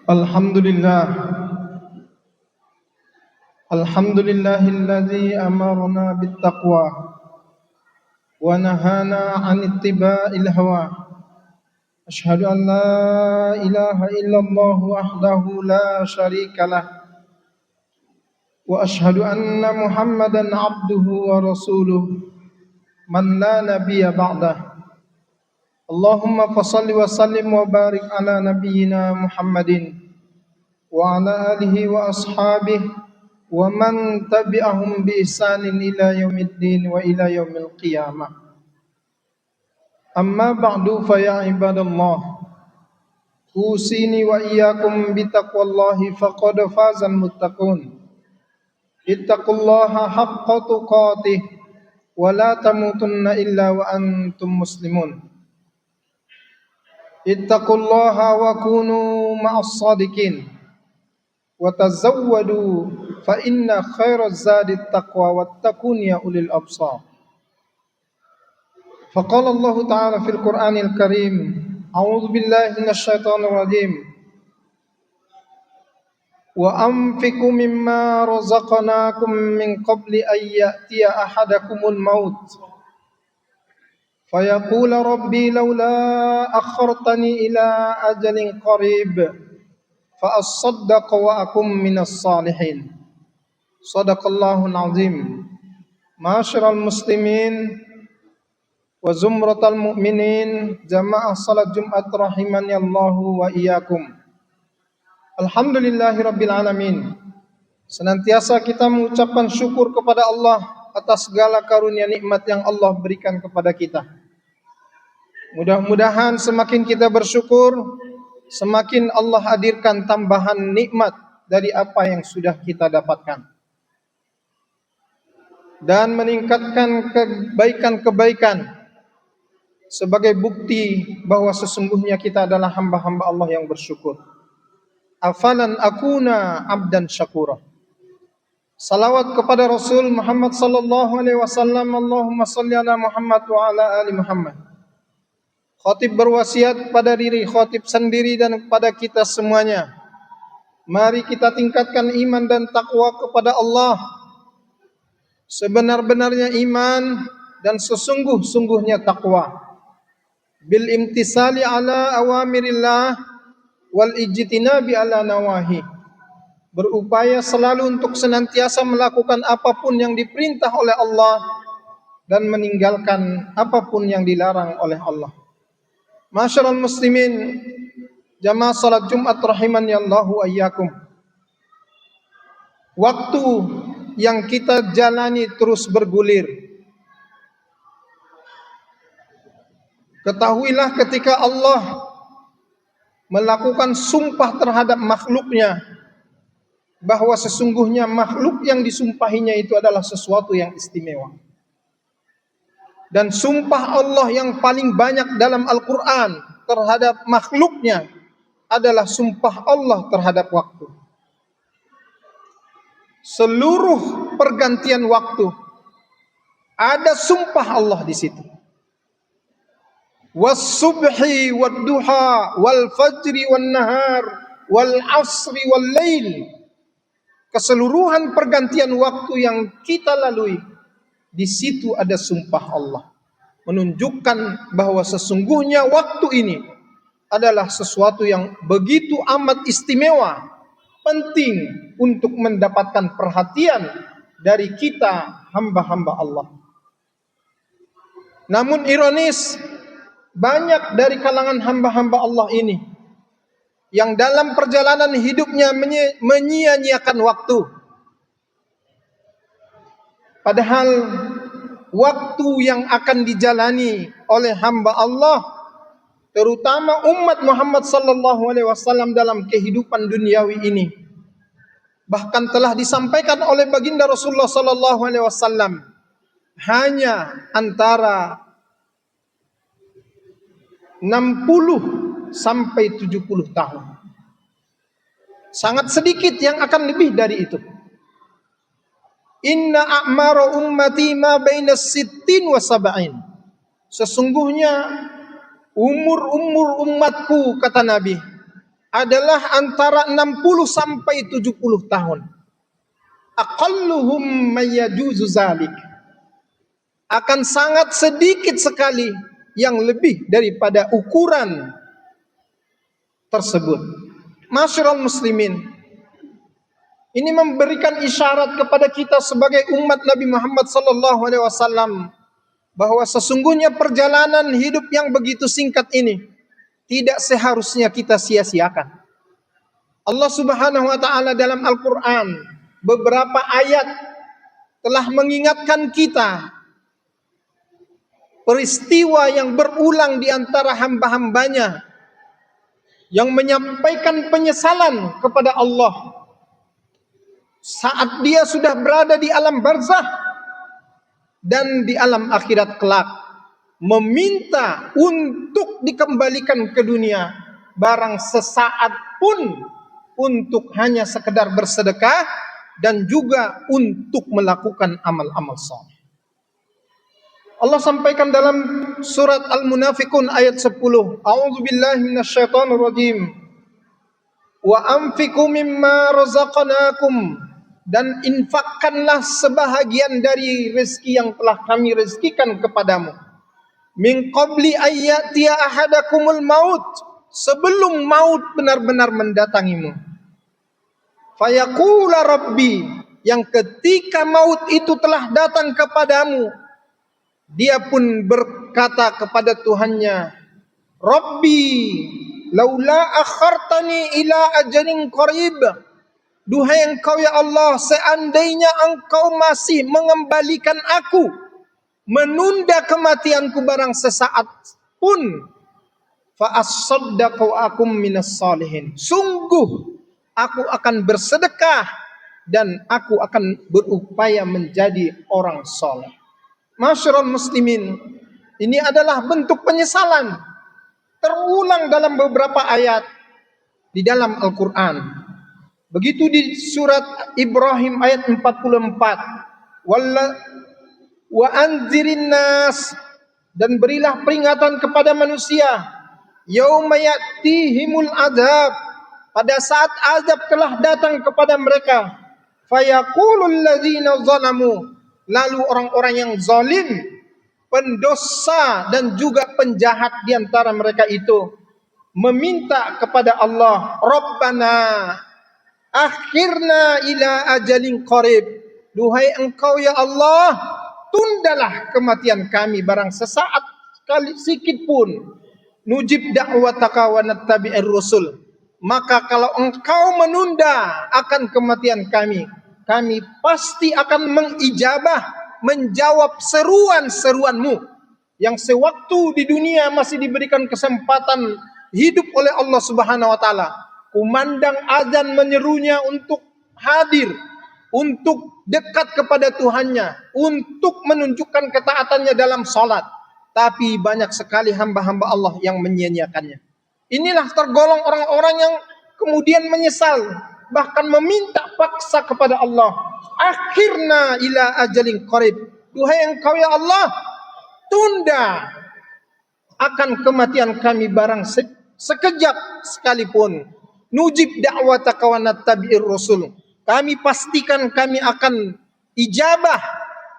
Alhamdulillah, alhamdulillahilladzi amarna bittaqwa wa nahana 'an ittiba'il hawa. Asyhadu an la ilaha illallah wahdahu la syarikalah wa asyhadu anna Muhammadan 'abduhu wa rasuluh man la nabiyya ba'dah. Allahumma fashalli wa sallim wa barik ala nabiyyina Muhammadin wa ala alihi wa ashabihi wa man tabi'ahum bi ihsanin ila yaumiddin wa ila yaumil qiyamah. Amma ba'du fa ya ibadallah, usini wa iyyakum bi taqwallahi faqad fazal muttaqun. Ittaqullaha haqqa tuqatih wa la tamutunna illa wa antum muslimun. Ittaqullaha wa kunu ma'as sadiqin. Wa tazawwadu fa inna khairaz zadi taqwa wattaqun ya ulil absar. Faqala Allah Ta'ala fil Qur'anil Karim, a'udzu billahi minasy syaithanir rajim. Wa anfiqu mimma razaqnakum min qabli an ya'tiya ahadakumul maut fayaqula rabbi laula akhartani ila ajalin qarib fa as-saddaqa wa akum minas salihin. Shadaqallahul azim. Ma'asyiral muslimin wa zumratal mu'minin, jamaah salat Jumat rahimani Allahu wa iyyakum. Alhamdulillahirabbil alamin. Senantiasa kita mengucapkan syukur kepada Allah atas segala karunia nikmat yang Allah berikan kepada kita. Mudah-mudahan semakin kita bersyukur, semakin Allah hadirkan tambahan nikmat dari apa yang sudah kita dapatkan dan meningkatkan kebaikan-kebaikan sebagai bukti bahwa sesungguhnya kita adalah hamba-hamba Allah yang bersyukur. Afalan akuna abdan syakura. Salawat kepada Rasul Muhammad sallallahu alaihi wasallam. Allahumma shalli ala Muhammad wa ala ali Muhammad. Khatib berwasiat pada diri khatib sendiri dan kepada kita semuanya. Mari kita tingkatkan iman dan takwa kepada Allah. Sebenar-benarnya iman dan sesungguh-sungguhnya takwa. Bil imtisali ala awamirillah wal ijtinabi ala nawahi. Berupaya selalu untuk senantiasa melakukan apapun yang diperintah oleh Allah dan meninggalkan apapun yang dilarang oleh Allah. Ma'asyiral muslimin, jamaah salat Jumat rahimani Allahu wa iyyakum. Waktu yang kita jalani terus bergulir. Ketahuilah ketika Allah melakukan sumpah terhadap makhluknya, bahwa sesungguhnya makhluk yang disumpahinya itu adalah sesuatu yang istimewa. Dan sumpah Allah yang paling banyak dalam Al-Quran terhadap makhluknya adalah sumpah Allah terhadap waktu. Seluruh pergantian waktu ada sumpah Allah di situ. Was-subhi wad-duha wal-fajri wan-nahar wal-asri wal-lail. Keseluruhan pergantian waktu yang kita lalui, di situ ada sumpah Allah, menunjukkan bahwa sesungguhnya waktu ini adalah sesuatu yang begitu amat istimewa, penting untuk mendapatkan perhatian dari kita hamba-hamba Allah. Namun ironis, banyak dari kalangan hamba-hamba Allah ini yang dalam perjalanan hidupnya menyia-nyiakan waktu. Padahal waktu yang akan dijalani oleh hamba Allah, terutama umat Muhammad sallallahu alaihi wasallam dalam kehidupan duniawi ini, bahkan telah disampaikan oleh baginda Rasulullah sallallahu alaihi wasallam, hanya antara 60 sampai 70 tahun. Sangat sedikit yang akan lebih dari itu. Inna a'mara ummati ma baina sittin wa sab'in. Sesungguhnya umur umatku, kata Nabi, adalah antara 60 sampai 70 tahun. Aqalluhum mayyajuzu zalik. Akan sangat sedikit sekali yang lebih daripada ukuran tersebut. Masyarul muslimin, ini memberikan isyarat kepada kita sebagai umat Nabi Muhammad SAW bahwa sesungguhnya perjalanan hidup yang begitu singkat ini tidak seharusnya kita sia-siakan. Allah Subhanahu wa taala dalam Al-Qur'an beberapa ayat telah mengingatkan kita peristiwa yang berulang di antara hamba-hambanya yang menyampaikan penyesalan kepada Allah saat dia sudah berada di alam barzah dan di alam akhirat kelak, meminta untuk dikembalikan ke dunia barang sesaat pun untuk hanya sekedar bersedekah dan juga untuk melakukan amal-amal saleh. Allah sampaikan dalam surat Al-Munafiqun ayat 10. A'udzubillahi minasyaitonir rajim. Wa anfiqu mimma razaqnakum, dan infakkanlah sebahagian dari rezeki yang telah kami rezekikan kepadamu. Min qabli ayyatiya ahadakumul maut, sebelum maut benar-benar mendatangimu. Fayaqula rabbi, yang ketika maut itu telah datang kepadamu, dia pun berkata kepada Tuhannya, Rabbi, laula akhartani ila ajalin qarib. Duhai engkau ya Allah, seandainya engkau masih mengembalikan aku, menunda kematianku barang sesaat pun, fa as-saddaqu akum minas salihin. Sungguh aku akan bersedekah dan aku akan berupaya menjadi orang saleh. Masyarul muslimin, ini adalah bentuk penyesalan terulang dalam beberapa ayat di dalam Al-Quran. Begitu di surat Ibrahim ayat 44. Wa anzirin nas, dan berilah peringatan kepada manusia, yauma ya'tihimul adab, pada saat azab telah datang kepada mereka, fayaqulul ladzina zalamu, lalu orang-orang yang zalim, pendosa dan juga penjahat di antara mereka itu meminta kepada Allah, Rabbana akhirna ila ajalin qarib. Duhai engkau ya Allah, tundalah kematian kami barang sesaat sekali sedikit pun. Nujib da'wataka wa nattabi'ir rusul. Maka kalau engkau menunda akan kematian kami, kami pasti akan mengijabah, menjawab seruan-seruanmu yang sewaktu di dunia masih diberikan kesempatan hidup oleh Allah Subhanahu wa taala. Kumandang azan menyerunya untuk hadir, untuk dekat kepada Tuhannya, untuk menunjukkan ketaatannya dalam salat. Tapi banyak sekali hamba-hamba Allah yang menyia-nyiakannya. Inilah tergolong orang-orang yang kemudian menyesal, bahkan meminta paksa kepada Allah, akhirna ila ajalin qarib. Duhai engkau ya Allah, tunda akan kematian kami barang sekejap sekalipun. Nujib da'wataka wa nattabi'ir rusul. Kami pastikan kami akan ijabah,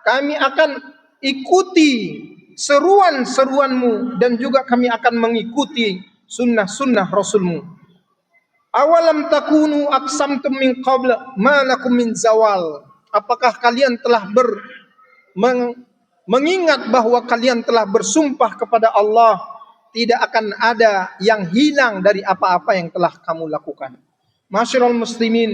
kami akan ikuti seruan-seruanmu, dan juga kami akan mengikuti sunnah-sunnah Rasulmu. Awalam takunu aqsamtum min qabl ma lakum min zawal. Apakah kalian telah mengingat bahwa kalian telah bersumpah kepada Allah, tidak akan ada yang hilang dari apa-apa yang telah kamu lakukan. Masyarul muslimin,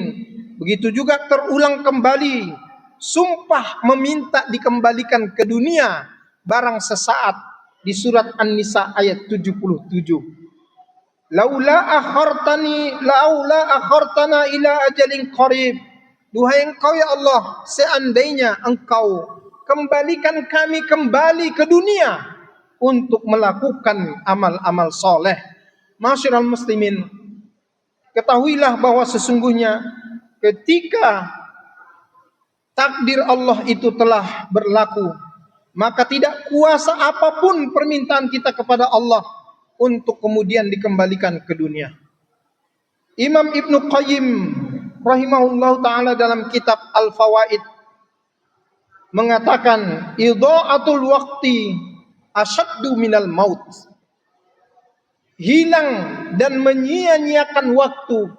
begitu juga terulang kembali sumpah meminta dikembalikan ke dunia barang sesaat di surat An-Nisa ayat 77. Laula akhartana ila ajalin qarib. Duhai engkau ya Allah, seandainya engkau kembalikan kami kembali ke dunia untuk melakukan amal-amal soleh. Masyarul muslimin, ketahuilah bahwa sesungguhnya ketika takdir Allah itu telah berlaku, maka tidak kuasa apapun permintaan kita kepada Allah untuk kemudian dikembalikan ke dunia. Imam Ibnu Qayyim rahimahullah ta'ala dalam kitab Al-Fawaid mengatakan, idha'atul waqti asyaddu minal maut. Hilang dan menyia-nyiakan waktu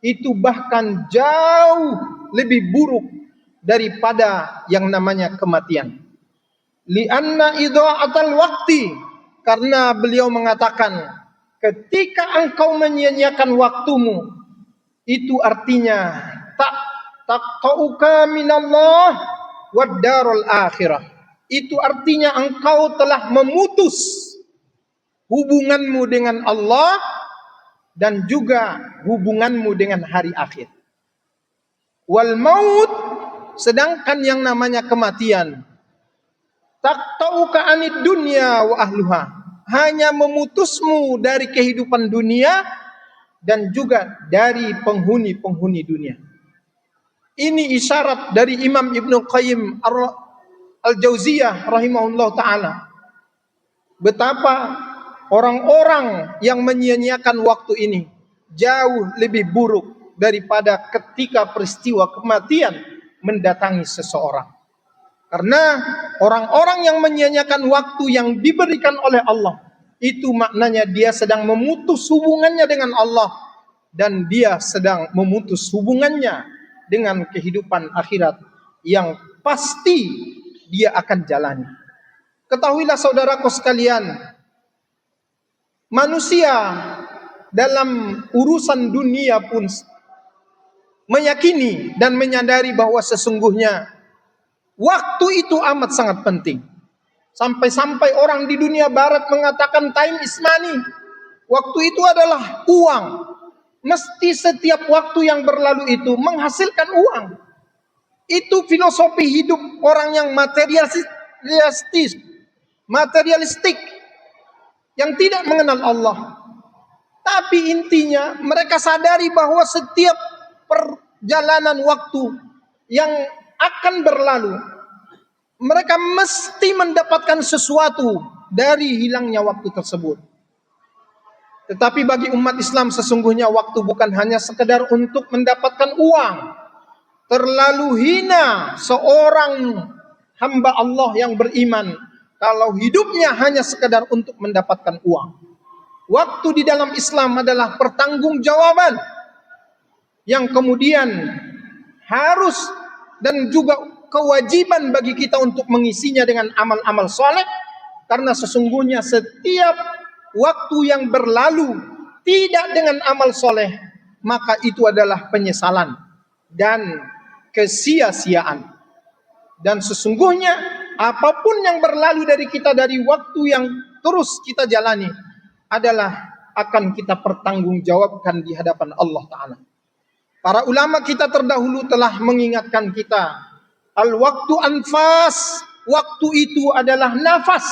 itu bahkan jauh lebih buruk daripada yang namanya kematian. Lianna idha'atul waqti, karena beliau mengatakan ketika engkau menyia-nyiakan waktumu, itu artinya taqta'uka minallah wad darul akhirah. Itu artinya engkau telah memutus hubunganmu dengan Allah dan juga hubunganmu dengan hari akhir. Wal maut, sedangkan yang namanya kematian, taqta'uka anid dunya wa ahluha, hanya memutusmu dari kehidupan dunia dan juga dari penghuni-penghuni dunia. Ini isyarat dari Imam Ibnu Qayyim Al-Jauziyah rahimahullah ta'ala, betapa orang-orang yang menyia-nyiakan waktu ini jauh lebih buruk daripada ketika peristiwa kematian mendatangi seseorang. Karena orang-orang yang menyia-nyiakan waktu yang diberikan oleh Allah, itu maknanya dia sedang memutus hubungannya dengan Allah, dan dia sedang memutus hubungannya dengan kehidupan akhirat yang pasti dia akan jalani. Ketahuilah saudaraku sekalian, manusia dalam urusan dunia pun meyakini dan menyadari bahwa sesungguhnya waktu itu amat sangat penting. Sampai-sampai orang di dunia barat mengatakan time is money. Waktu itu adalah uang. Mesti setiap waktu yang berlalu itu menghasilkan uang. Itu filosofi hidup orang yang materialistik, yang tidak mengenal Allah. Tapi intinya mereka sadari bahwa setiap perjalanan waktu yang akan berlalu, mereka mesti mendapatkan sesuatu dari hilangnya waktu tersebut. Tetapi bagi umat Islam sesungguhnya waktu bukan hanya sekedar untuk mendapatkan uang. Terlalu hina seorang hamba Allah yang beriman kalau hidupnya hanya sekedar untuk mendapatkan uang. Waktu di dalam Islam adalah pertanggungjawaban yang kemudian harus dan juga kewajiban bagi kita untuk mengisinya dengan amal-amal soleh, karena sesungguhnya setiap waktu yang berlalu tidak dengan amal soleh, maka itu adalah penyesalan dan kesia-siaan. Dan sesungguhnya apapun yang berlalu dari kita dari waktu yang terus kita jalani adalah akan kita pertanggungjawabkan di hadapan Allah Ta'ala. Para ulama kita terdahulu telah mengingatkan kita, al-waktu anfas, waktu itu adalah nafas,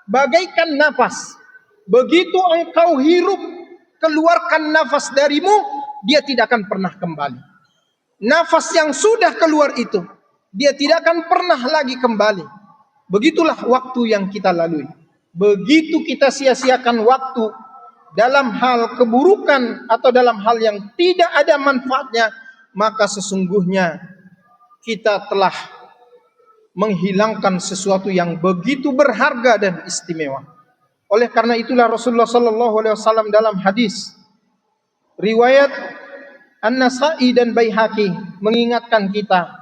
bagaikan nafas. Begitu engkau hirup, keluarkan nafas darimu, dia tidak akan pernah kembali. Nafas yang sudah keluar itu, dia tidak akan pernah lagi kembali. Begitulah waktu yang kita lalui. Begitu kita sia-siakan waktu dalam hal keburukan atau dalam hal yang tidak ada manfaatnya, maka sesungguhnya kita telah menghilangkan sesuatu yang begitu berharga dan istimewa. Oleh karena itulah Rasulullah SAW dalam hadis riwayat An-Nasa'i dan Baihaqi mengingatkan kita,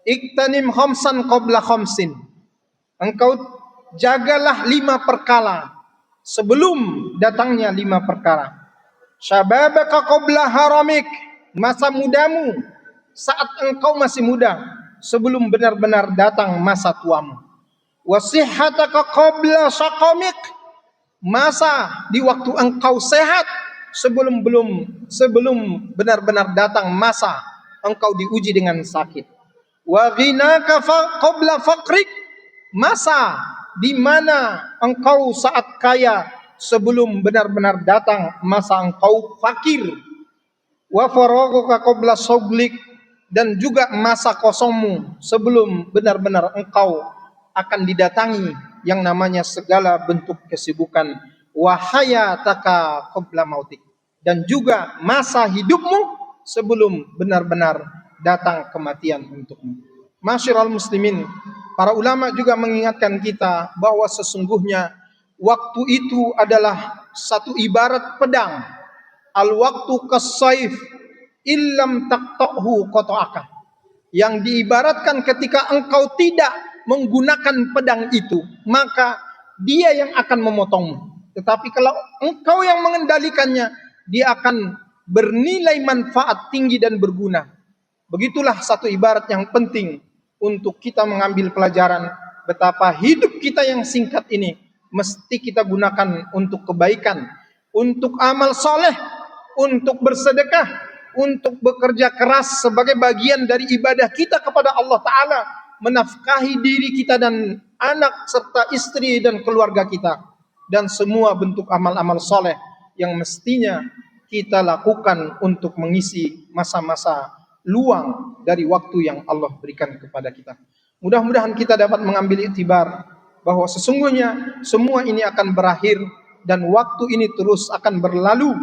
iktanim khamsan qabla khamsin. Engkau jagalah 5 perkara sebelum datangnya 5 perkara. Syababaka qabla haramik, masa mudamu saat engkau masih muda, sebelum benar-benar datang masa tuamu. Wasihhataka qabla saqamik, masa di waktu engkau sehat, sebelum benar-benar datang masa engkau diuji dengan sakit. Wa ghinaka qabla faqrik, masa di mana engkau saat kaya, sebelum benar-benar datang masa engkau fakir. Wa faraghuka qabla shuglik, dan juga masa kosongmu sebelum benar-benar engkau akan didatangi yang namanya segala bentuk kesibukan. Wa hayataka qabla mautik, dan juga masa hidupmu sebelum benar-benar datang kematian untukmu. Masyiral muslimin, para ulama juga mengingatkan kita bahwa sesungguhnya waktu itu adalah satu ibarat pedang. Al-waktu kas-saif illam taqta'hu qata'aka. Yang diibaratkan ketika engkau tidak menggunakan pedang itu, maka dia yang akan memotongmu. Tetapi kalau engkau yang mengendalikannya, dia akan bernilai manfaat tinggi dan berguna. Begitulah satu ibarat yang penting untuk kita mengambil pelajaran betapa hidup kita yang singkat ini mesti kita gunakan untuk kebaikan, untuk amal soleh, untuk bersedekah, untuk bekerja keras sebagai bagian dari ibadah kita kepada Allah Ta'ala, menafkahi diri kita dan anak serta istri dan keluarga kita, dan semua bentuk amal-amal soleh yang mestinya kita lakukan untuk mengisi masa-masa luang dari waktu yang Allah berikan kepada kita. Mudah-mudahan kita dapat mengambil iktibar bahwa sesungguhnya semua ini akan berakhir dan waktu ini terus akan berlalu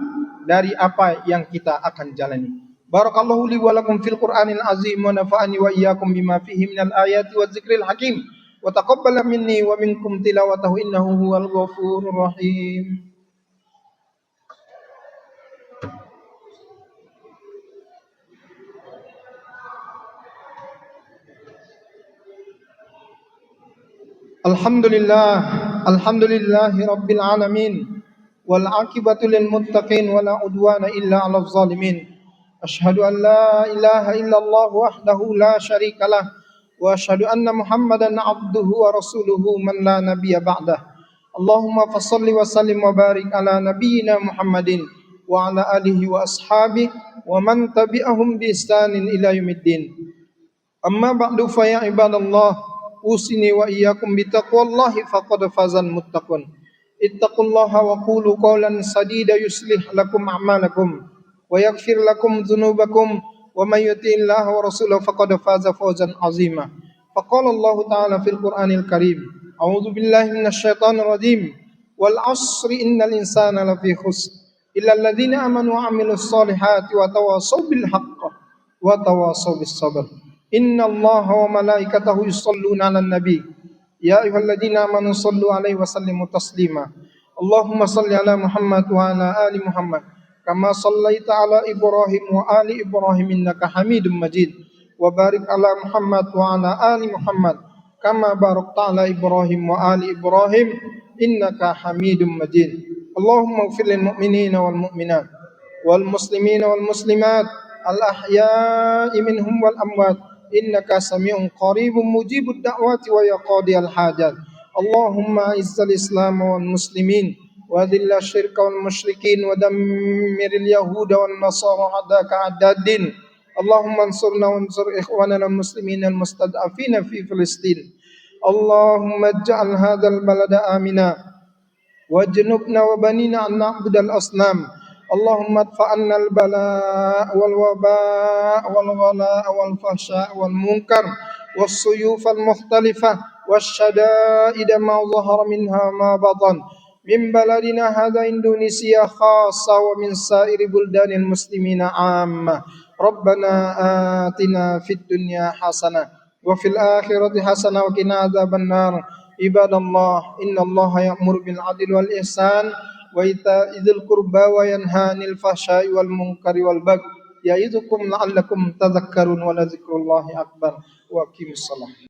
dari apa yang kita akan jalani. Barakallahu li wa lakum fil Qur'anil azim wa nafa'ani wa iyyakum bima fihi minal ayati wa dzikril hakim wa taqabbala minni wa minkum tilawatahu innahu huwal ghafurur rahim. Alhamdulillahi rabbil alamin. Wal aqibatu lil muttaqin wala udwana illa 'alal zalimin. Asyhadu an la ilaha illallah wahdahu la syarikalah wa asyhadu anna Muhammadan 'abduhu wa rasuluhu man la nabiyya ba'dah. Allahumma fashalli wa sallim wa barik ala nabiyyina Muhammadin wa ala alihi wa ashabihi wa man tabi'ahum bi ihsanin ila yaumiddin. Amma ba'du fa ya ibadallah, usini wa iyyakum bi taqwallahi faqad fazal muttaqun. Ittaqullaha wa qulu qawlan sadida yuslih lakum a'malakum wa yaghfir lakum dhunubakum wa may yuti'illaha wa rasulahu faqad faza fawzan 'azima. Faqala Allah Ta'ala fil Qur'anil Karim, a'udzu billahi minasy syaithanir rajim. Wal 'ashri innal insana lafi khusr illa alladziina amanu wa 'amilus solihati wa tawassaw bil haqqi wa tawassaw bis sabr. Innallaha wa malaikatahu yusholluna 'alan nabi. Ya ayyuhalladzina amanu shallu 'alaihi wa sallimu taslima. Allahumma shalli 'ala Muhammad wa 'ala ali Muhammad kama shallaita 'ala Ibrahim wa ali Ibrahim innaka Hamidum Majid. Wa barik 'ala Muhammad wa 'ala ali Muhammad kama barakta 'ala Ibrahim wa ali Ibrahim innaka Hamidum Majid. Allahumma ighfir lil mu'minina wal mu'minat wal muslimina wal muslimat al ahya'i minhum wal amwat innaka sami'un qaribun mujibud da'wati wa yaqadiyal hajat. Allahumma izzal islam wal muslimin wa dhilla syirka wal musyrikin wa dammiril yahuda wal nasara adaka adaddin. Allahumma ansurna wa ansur ikhwanana muslimin al mustad'afina fi Filistin. Allahumma ij'al hadzal balada amina wajnubna wa banina an na'budal asnam. Allahumma adfa'anna al-bala' wal waba' wal ghala' wal fahsya' wal munkar was suyuf al mukhtalifah wasyada'id ma zahara minha ma batan min baladina hadha Indonesia khassa wa min sa'iri buldanil muslimina 'amma. Rabbana atina fid dunya hasanah wa fil akhirati hasanah wa qina adzabannar. Ibadallah, innallaha ya'muru bil 'adli wal ihsan wa ita'idil qurba wa yanha 'anil fahsya'i wal munkari wal baghi ya'idukum la'allakum tadhakkarun wa la dzikrullahi akbar. Wa aqimus shalah.